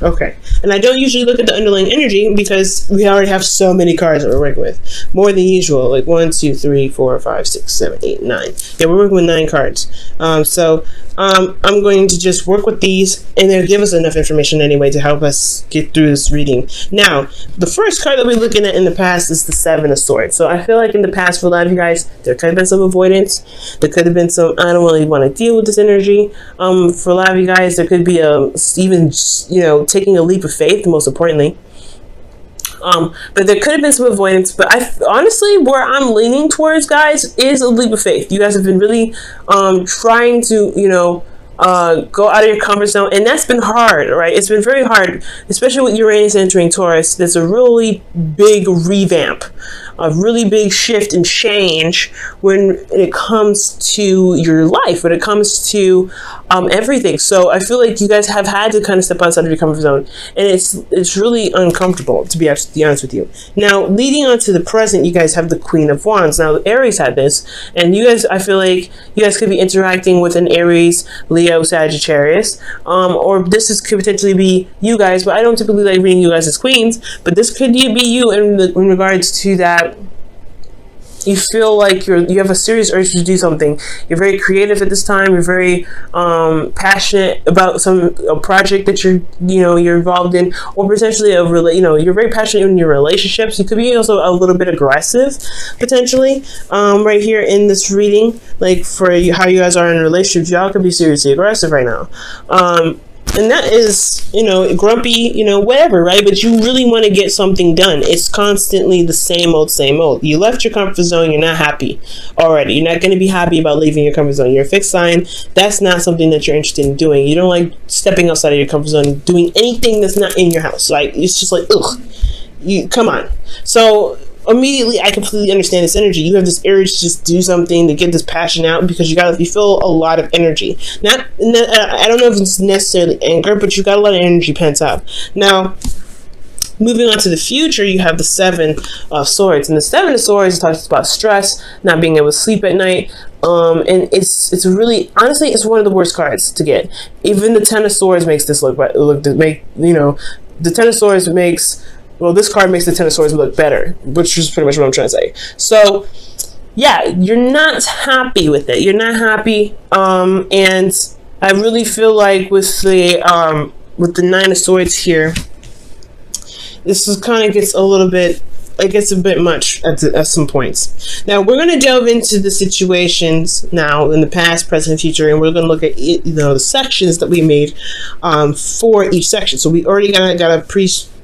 Okay. And I don't usually look at the underlying energy because we already have so many cards that we're working with. More than usual. Like 1, 2, 3, 4, 5, 6, 7, 8, 9. Yeah, we're working with 9 cards. I'm going to just work with these, and they'll give us enough information anyway to help us get through this reading. Now, the first card that we're looking at in the past is the 7 of Swords. So I feel like in the past, for a lot of you guys, there could have been some avoidance. There could have been some, I don't really want to deal with this energy. For a lot of you guys, there could be even, taking a leap of faith, most importantly. But there could have been some avoidance, but honestly, where I'm leaning towards, guys, is a leap of faith. You guys have been really trying to, go out of your comfort zone, and that's been hard, right? It's been very hard, especially with Uranus entering Taurus. There's a really big revamp, a really big shift and change when it comes to your life, when it comes to everything. So I feel like you guys have had to kind of step outside of your comfort zone, and it's really uncomfortable, to be absolutely honest with you. Now, leading on to the present, you guys have the Queen of Wands. Now, Aries had this, and you guys, I feel like you guys could be interacting with an Aries, Leo, Sagittarius, or could potentially be you guys, but I don't typically like reading you guys as queens, but this could be you in regards to that. You feel like you have a serious urge to do something. You're very creative at this time. You're very passionate about a project that you're involved in, or potentially you're very passionate in your relationships. You could be also a little bit aggressive, potentially, right here in this reading. Like for how you guys are in relationships, y'all could be seriously aggressive right now. And that is, grumpy, whatever, right? But you really want to get something done. It's constantly the same old, same old. You left your comfort zone. You're not happy already. You're not going to be happy about leaving your comfort zone. You're a fixed sign. That's not something that you're interested in doing. You don't like stepping outside of your comfort zone, doing anything that's not in your house. Like, it's just like, ugh, come on. So immediately, I completely understand this energy. You have this urge to just do something, to get this passion out, because you feel a lot of energy. I don't know if it's necessarily anger, but you got a lot of energy pent up. Now, moving on to the future, you have the 7 of Swords, and the 7 of Swords talks about stress, not being able to sleep at night. And it's really, honestly, it's one of the worst cards to get. Even the 10 of Swords makes this the 10 of Swords makes. Well, this card makes the 10 of Swords look better, which is pretty much what I'm trying to say. So, yeah, you're not happy with it. You're not happy. And I really feel like with the 9 of Swords here, this kind of gets a bit much at some points. Now, we're going to delve into the situations now in the past, present, and future, and we're going to look at the sections that we made for each section. So we already got a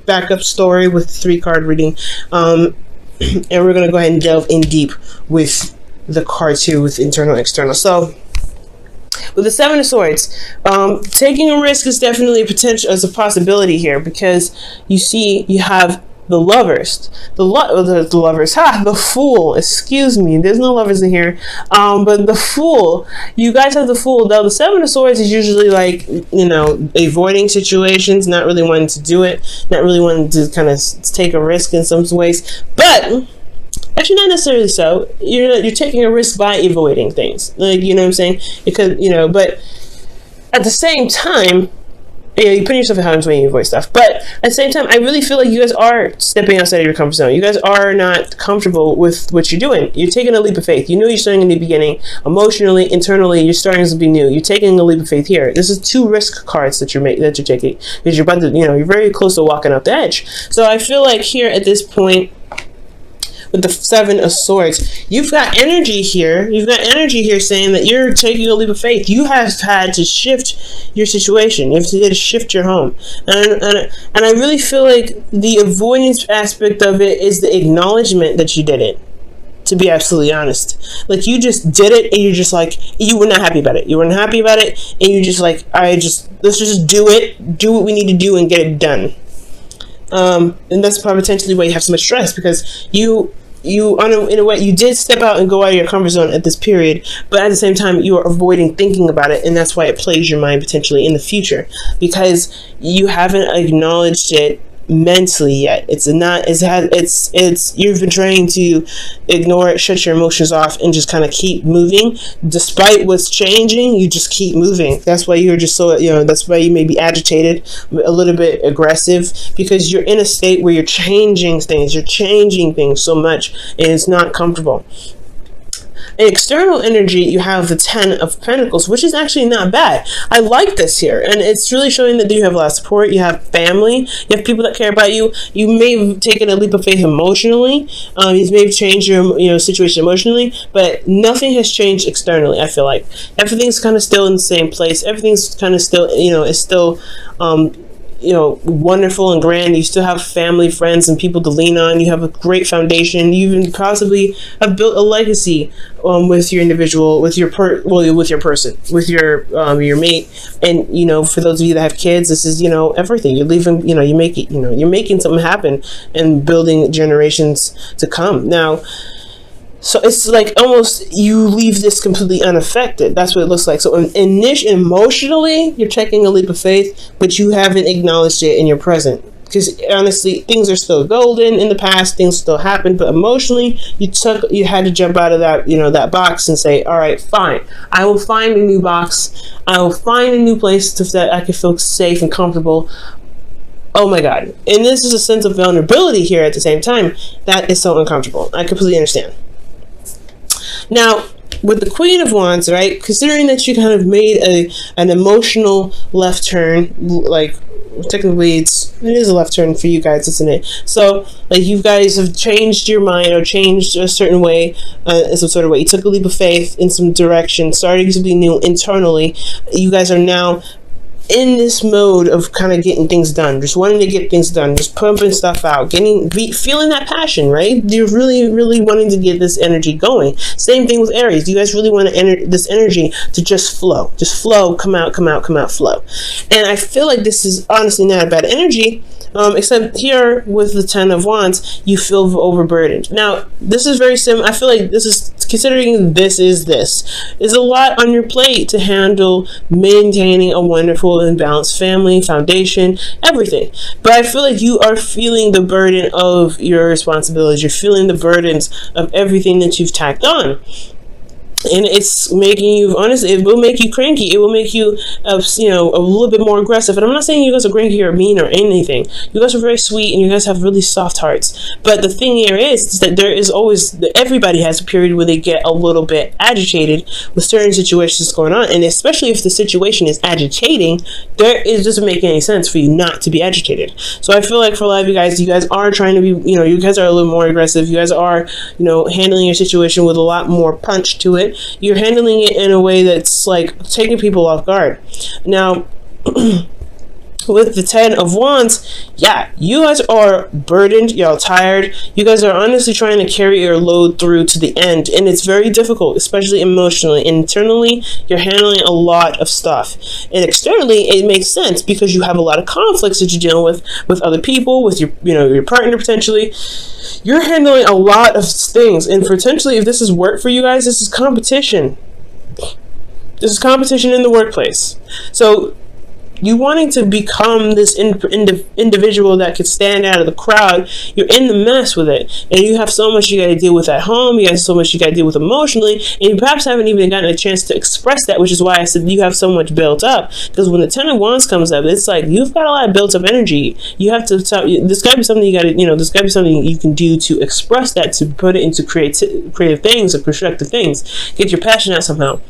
backup story with 3-card reading, and we're going to go ahead and delve in deep with the cards here with internal and external. So with the 7 of Swords, taking a risk is definitely a possibility here, because you have the Lovers, the Lovers, the Fool, excuse me, there's no Lovers in here, but the Fool, you guys have the Fool. Now, the 7 of Swords is usually like, avoiding situations, not really wanting to do it, not really wanting to kind of take a risk in some ways, but actually not necessarily so. You're taking a risk by avoiding things, like, you know what I'm saying? Because, but at the same time, you put yourself in harm's way when you avoid stuff. But at the same time, I really feel like you guys are stepping outside of your comfort zone. You guys are not comfortable with what you're doing. You're taking a leap of faith. You know you're starting a new beginning. Emotionally, internally, you're starting something new. You're taking a leap of faith here. This is 2 risk cards that you're taking, because you're about to, you're very close to walking off the edge. So I feel like here at this point, with the 7 of Swords, you've got energy here. You've got energy here saying that you're taking a leap of faith. You have had to shift your situation. You have to shift your home. And I really feel like the avoidance aspect of it is the acknowledgement that you did it. To be absolutely honest, like, you just did it, and you're just like, you were not happy about it. You weren't happy about it, and you're just like, let's just do it. Do what we need to do and get it done. And that's probably potentially why you have so much stress, because you in a way, you did step out and go out of your comfort zone at this period, but at the same time, you are avoiding thinking about it, and that's why it plays your mind potentially in the future, because you haven't acknowledged it mentally yet. It's not, you've been trying to ignore it, shut your emotions off, and just kind of keep moving. Despite what's changing, you just keep moving. That's why you're just so, that's why you may be agitated, a little bit aggressive, because you're in a state where you're changing things so much, and it's not comfortable. In external energy, you have the 10 of Pentacles, which is actually not bad. I like this here, and it's really showing that you have a lot of support. You have family, you have people that care about you. You may have taken a leap of faith emotionally. You may have changed your situation emotionally, but nothing has changed externally. I feel like everything's kind of still in the same place. Everything's kind of still, is still wonderful and grand. You still have family, friends, and people to lean on. You have a great foundation. You even possibly have built a legacy with your individual, with your person, with your mate. And for those of you that have kids, this is everything. You're leaving. You're making something happen and building generations to come. Now, so it's like almost you leave this completely unaffected. That's what it looks like. So emotionally, you're taking a leap of faith, but you haven't acknowledged it in your present. Because honestly, things are still golden in the past. Things still happen, but emotionally, you had to jump out of that box and say, all right, fine. I will find a new box. I will find a new place that I can feel safe and comfortable. Oh my God. And this is a sense of vulnerability here at the same time. That is so uncomfortable. I completely understand. Now, with the Queen of Wands, right, considering that you kind of made an emotional left turn, like technically it is a left turn for you guys, isn't it? So like you guys have changed your mind or changed a certain way, in some sort of way. You took a leap of faith in some direction, starting something new internally. You guys are now in this mode of kind of getting things done, just wanting to get things done, just pumping stuff out, feeling that passion, right? You're really, really wanting to get this energy going. Same thing with Aries. You guys really want this energy to just flow, come out, flow. And I feel like this is honestly not a bad energy, except here with the 10 of Wands, you feel overburdened. Now, this is very similar. I feel like this is, considering this is a lot on your plate to handle maintaining a wonderful and balanced family, foundation, everything. But I feel like you are feeling the burden of your responsibilities. You're feeling the burdens of everything that you've tacked on. And it's making you, honestly, it will make you cranky. It will make you, a little bit more aggressive. And I'm not saying you guys are cranky or mean or anything. You guys are very sweet and you guys have really soft hearts. But the thing here is that there is always, everybody has a period where they get a little bit agitated with certain situations going on. And especially if the situation is agitating, it doesn't make any sense for you not to be agitated. So I feel like for a lot of you guys are trying to be, you guys are a little more aggressive. You guys are, handling your situation with a lot more punch to it. You're handling it in a way that's like taking people off guard. Now, with the 10 of Wands, yeah, you guys are burdened, y'all tired. You guys are honestly trying to carry your load through to the end, and it's very difficult, especially emotionally. Internally, you're handling a lot of stuff, and externally, it makes sense because you have a lot of conflicts that you're dealing with other people, with your partner potentially. You're handling a lot of things, and potentially, if this is work for you guys, this is competition. This is competition in the workplace. So you wanting to become this individual that could stand out of the crowd, you're in the mess with it, and you have so much you got to deal with at home. You got so much you got to deal with emotionally, and you perhaps haven't even gotten a chance to express that, which is why I said you have so much built up. Because when the 10 of Wands comes up, it's like you've got a lot of built up energy. You have to there's got to be something you got to there's got to be something you can do to express that, to put it into creative things or constructive things. Get your passion out somehow.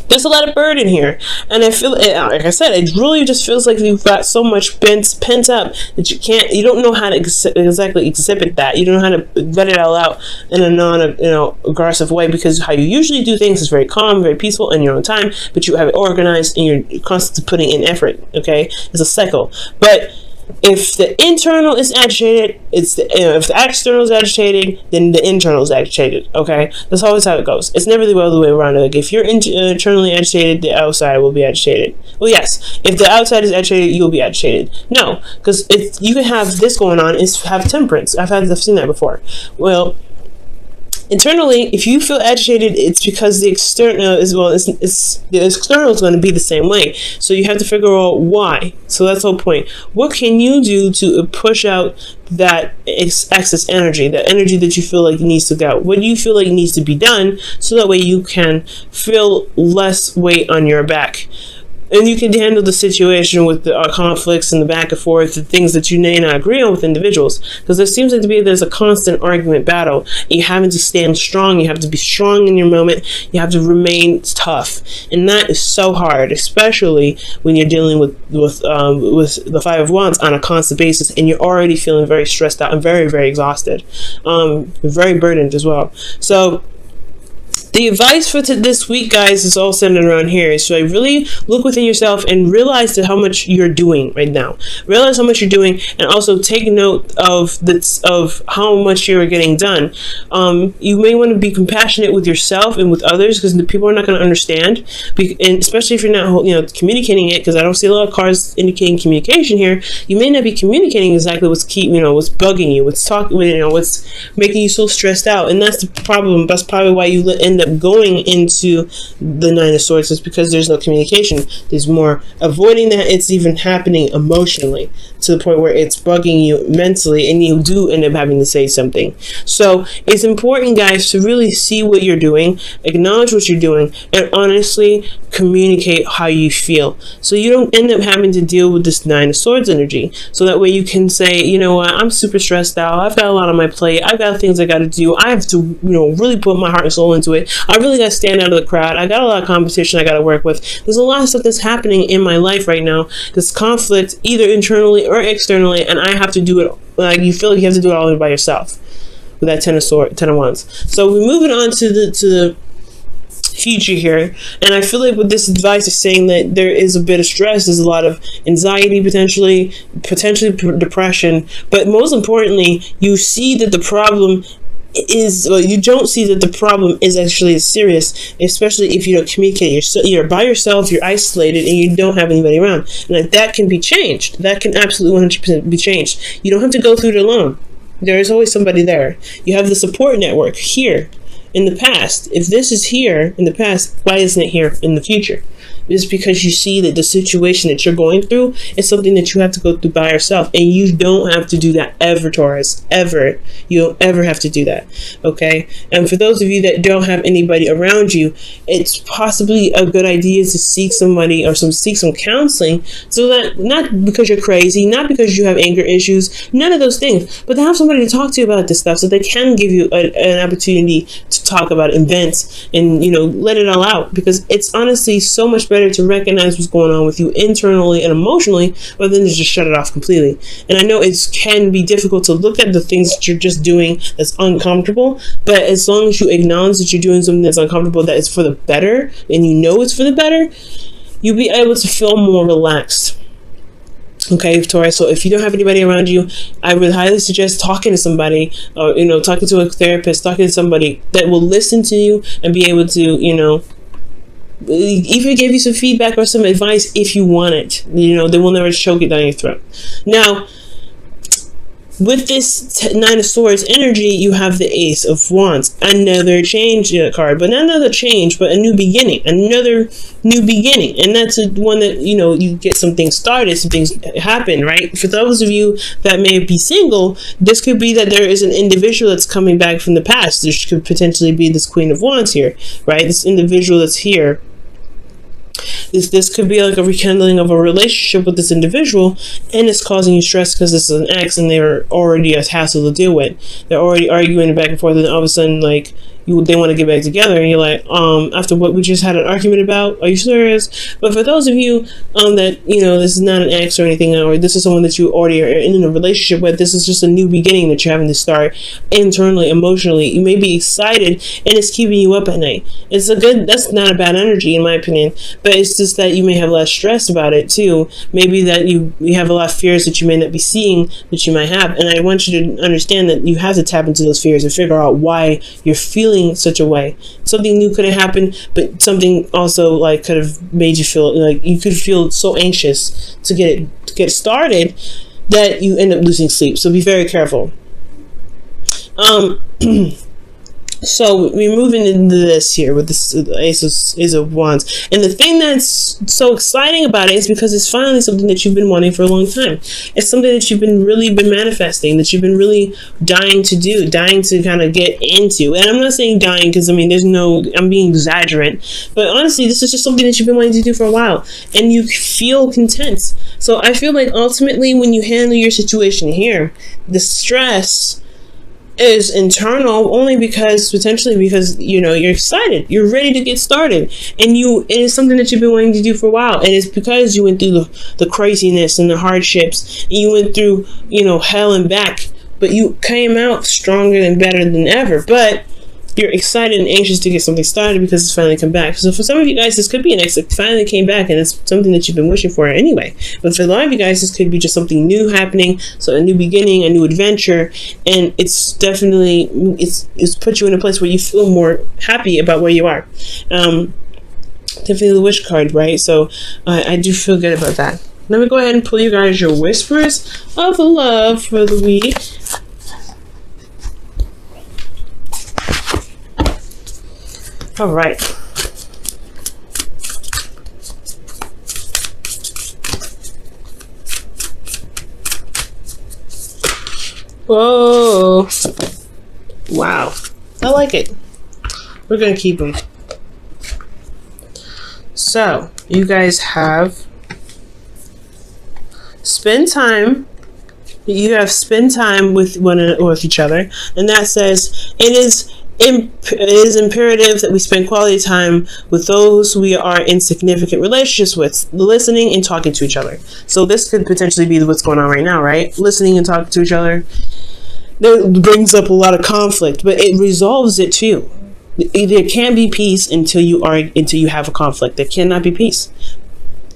There's a lot of burden here, and I feel, like I said, it really just feels like you've got so much pent up that you don't know how to exactly exhibit that. You don't know how to let it all out in a non-aggressive way, because how you usually do things is very calm, very peaceful in your own time, but you have it organized and you're constantly putting in effort. Okay, it's a cycle. But if the internal is agitated, if the external is agitated, then the internal is agitated. Okay, that's always how it goes. It's never the other way around. Like if you're internally agitated, the outside will be agitated. Well, yes, if the outside is agitated, you'll be agitated. No, because if you can have this going on, is have temperance. I've seen that before. Well, Internally, if you feel agitated, it's because the external as well. It's the external is going to be the same way. So you have to figure out why. So that's the whole point. What can you do to push out that excess energy, that energy that you feel like needs to go? What do you feel like needs to be done so that way you can feel less weight on your back? And you can handle the situation with the conflicts and the back and forth, the things that you may not agree on with individuals. Because there seems like there's a constant argument battle. You having to stand strong. You have to be strong in your moment. You have to remain tough. And that is so hard, especially when you're dealing with the Five of Wands on a constant basis, and you're already feeling very stressed out and very, very exhausted, very burdened as well. So the advice for this week, guys, is all centered around here. So I really look within yourself and realize that how much you're doing right now. Realize how much you're doing, and also take note of how much you're getting done. You may want to be compassionate with yourself and with others, because the people are not going to understand, and especially if you're not, communicating it. Because I don't see a lot of cards indicating communication here. You may not be communicating exactly what's what's bugging you, what's making you so stressed out, and that's the problem. That's probably why you end up going into the Nine of Swords, is because there's no communication. There's more avoiding that it's even happening emotionally, to the point where it's bugging you mentally, and you do end up having to say something. So it's important, guys, to really see what you're doing, acknowledge what you're doing, and honestly communicate how you feel, so you don't end up having to deal with this Nine of Swords energy. So that way you can say, you know what, I'm super stressed out, I've got a lot on my plate, I've got things I got to do, I have to really put my heart and soul into it, I really got to stand out of the crowd, I got a lot of competition I got to work with, there's a lot of stuff that's happening in my life right now, this conflict either internally or externally, and I have to do it. Like, you feel like you have to do it all by yourself with that Ten of Wands. So we're moving on to the future here, and I feel like with this advice is saying that there is a bit of stress, there's a lot of anxiety, potentially depression, but most importantly, you see that the problem is, well, you don't see that the problem is actually serious, especially if you don't communicate. You're by yourself, you're isolated, and you don't have anybody around. And that can be changed. That can absolutely 100% be changed. You don't have to go through it alone. There is always somebody there. You have the support network here in the past. If this is here in the past, why isn't it here in the future? It's because you see that the situation that you're going through is something that you have to go through by yourself, and you don't have to do that ever, Taurus, ever. You don't ever have to do that, okay? And for those of you that don't have anybody around you, it's possibly a good idea to seek somebody or seek some counseling, so that, not because you're crazy, not because you have anger issues, none of those things, but to have somebody to talk to about this stuff, so they can give you an opportunity to talk about it and vent and let it all out, because it's honestly so much better to recognize what's going on with you internally and emotionally, rather than to just shut it off completely. And I know it can be difficult to look at the things that you're just doing that's uncomfortable, but as long as you acknowledge that you're doing something that's uncomfortable, that is for the better, and it's for the better, you'll be able to feel more relaxed. Okay, Taurus, so if you don't have anybody around you, I would highly suggest talking to somebody, or talking to a therapist, talking to somebody that will listen to you and be able to even give you some feedback or some advice if you want it. They will never choke it down your throat. Now, with this Nine of Swords energy, you have the Ace of Wands, another change card, but not another change, but a new beginning, another new beginning. And that's one that you get some things started, some things happen, right? For those of you that may be single, this could be that there is an individual that's coming back from the past. There could potentially be this Queen of Wands here, right? This individual that's here. This could be like a rekindling of a relationship with this individual, and it's causing you stress because this is an ex and they're already a hassle to deal with. They're already arguing back and forth, and all of a sudden, like, they want to get back together, and you're like, after what we just had an argument about, are you serious? But for those of you that this is not an ex or anything, or this is someone that you already are in a relationship with, this is just a new beginning that you're having to start internally, emotionally. You may be excited, and it's keeping you up at night. That's not a bad energy in my opinion, but it's just that you may have less stress about it too. Maybe that you have a lot of fears that you may not be seeing that you might have, and I want you to understand that you have to tap into those fears and figure out why you're feeling such a way. Something new could have happened, but something also could have made you feel like you could feel so anxious to get started that you end up losing sleep. So be very careful. So we're moving into this here with this Ace of Wands, and the thing that's so exciting about it is because it's finally something that you've been wanting for a long time. It's something that you've been manifesting, that you've been really dying to do, dying to kind of get into. And I'm not saying dying because I mean I'm being exaggerate, but honestly, this is just something that you've been wanting to do for a while, and you feel content. So I feel like ultimately, when you handle your situation here, the stress is internal only because you're excited, you're ready to get started, and it is something that you've been wanting to do for a while, and it's because you went through the craziness and the hardships, and you went through hell and back, but you came out stronger and better than ever. But you're excited and anxious to get something started because it's finally come back. So for some of you guys, this could be it finally came back, and it's something that you've been wishing for anyway. But for a lot of you guys, this could be just something new happening. So a new beginning, a new adventure, and it's definitely, it's put you in a place where you feel more happy about where you are. Definitely the wish card, right? So I do feel good about that. Let me go ahead and pull you guys your whispers of love for the week. All right. Whoa. Wow. I like it. We're going to keep them. So, you guys have spend time. You have spend time with with each other. And that says it is imperative that we spend quality time with those we are in significant relationships with, listening and talking to each other. So this could potentially be what's going on right now, right? Listening and talking to each other. That brings up a lot of conflict, but it resolves it too. There can't be peace until you have a conflict. There cannot be peace.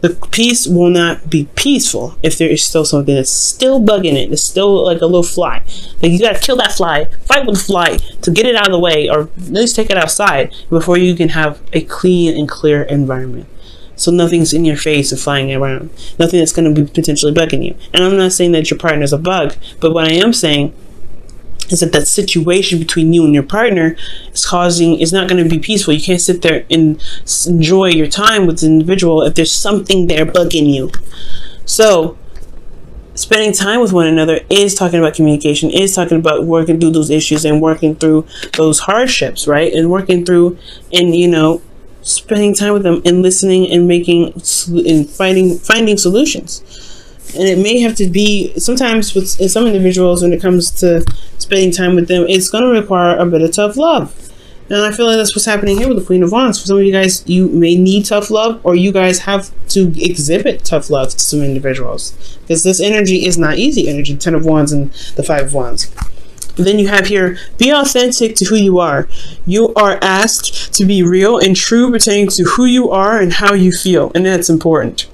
The peace will not be peaceful if there is still something that's still bugging it. It's still like a little fly. Like you gotta kill that fly, fight with the fly to get it out of the way, or at least take it outside before you can have a clean and clear environment. So nothing's in your face and flying around. Nothing that's gonna be potentially bugging you. And I'm not saying that your partner's a bug, but what I am saying is that situation between you and your partner is not going to be peaceful. You can't sit there and enjoy your time with the individual if there's something there bugging you. So spending time with one another is talking about communication, is talking about working through those issues and working through those hardships, right? And working through and spending time with them and listening and finding solutions. And it may have to be, sometimes with some individuals, when it comes to spending time with them, it's going to require a bit of tough love. And I feel like that's what's happening here with the Queen of Wands. For some of you guys, you may need tough love, or you guys have to exhibit tough love to some individuals. Because this energy is not easy energy, 10 of Wands and the 5 of Wands. But then you have here, be authentic to who you are. You are asked to be real and true pertaining to who you are and how you feel. And that's important.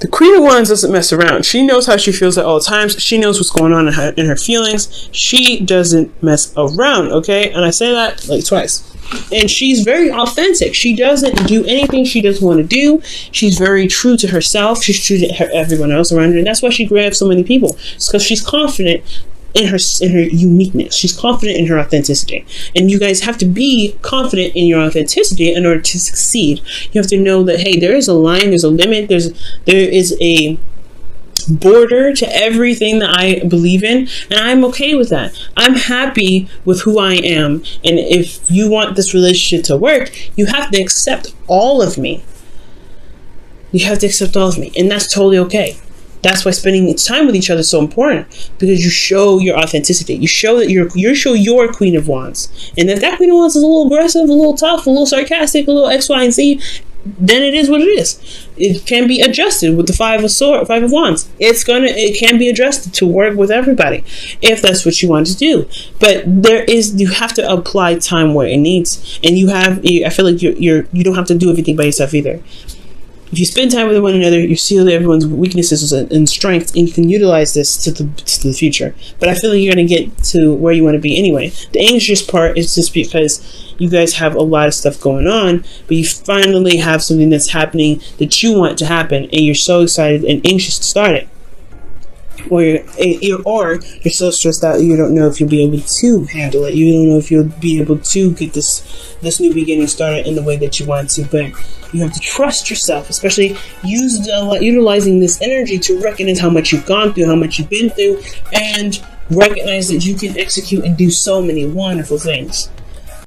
The Queen of Wands doesn't mess around. She knows how she feels at all times. She knows what's going on in her feelings. She doesn't mess around, okay? And I say that like twice. And she's very authentic. She doesn't do anything she doesn't want to do. She's very true to herself. She's true to everyone else around her. And that's why she grabs so many people. It's because she's confident in her uniqueness. She's confident in her authenticity. And you guys have to be confident in your authenticity in order to succeed. You have to know that, hey, there is a line, there's a limit, there is a border to everything that I believe in, and I'm okay with that. I'm happy with who I am. And if you want this relationship to work, you have to accept all of me. You have to accept all of me, and that's totally okay. That's why spending time with each other is so important, because you show your authenticity. You show that you're Queen of Wands. And if that Queen of Wands is a little aggressive, a little tough, a little sarcastic, a little X, Y, and Z, then it is what it is. It can be adjusted with the 5 of Wands. It can be adjusted to work with everybody if that's what you want to do. But you have to apply time where it needs. And I feel like you don't have to do everything by yourself either. If you spend time with one another, you see everyone's weaknesses and strengths, and you can utilize this to the future. But I feel like you're going to get to where you want to be anyway. The anxious part is just because you guys have a lot of stuff going on, but you finally have something that's happening that you want to happen, and you're so excited and anxious to start it. or you're so stressed out you don't know if you'll be able to handle it. You don't know if you'll be able to get this new beginning started in the way that you want to. But you have to trust yourself, especially utilizing this energy to recognize how much you've gone through, how much you've been through, and recognize that you can execute and do so many wonderful things.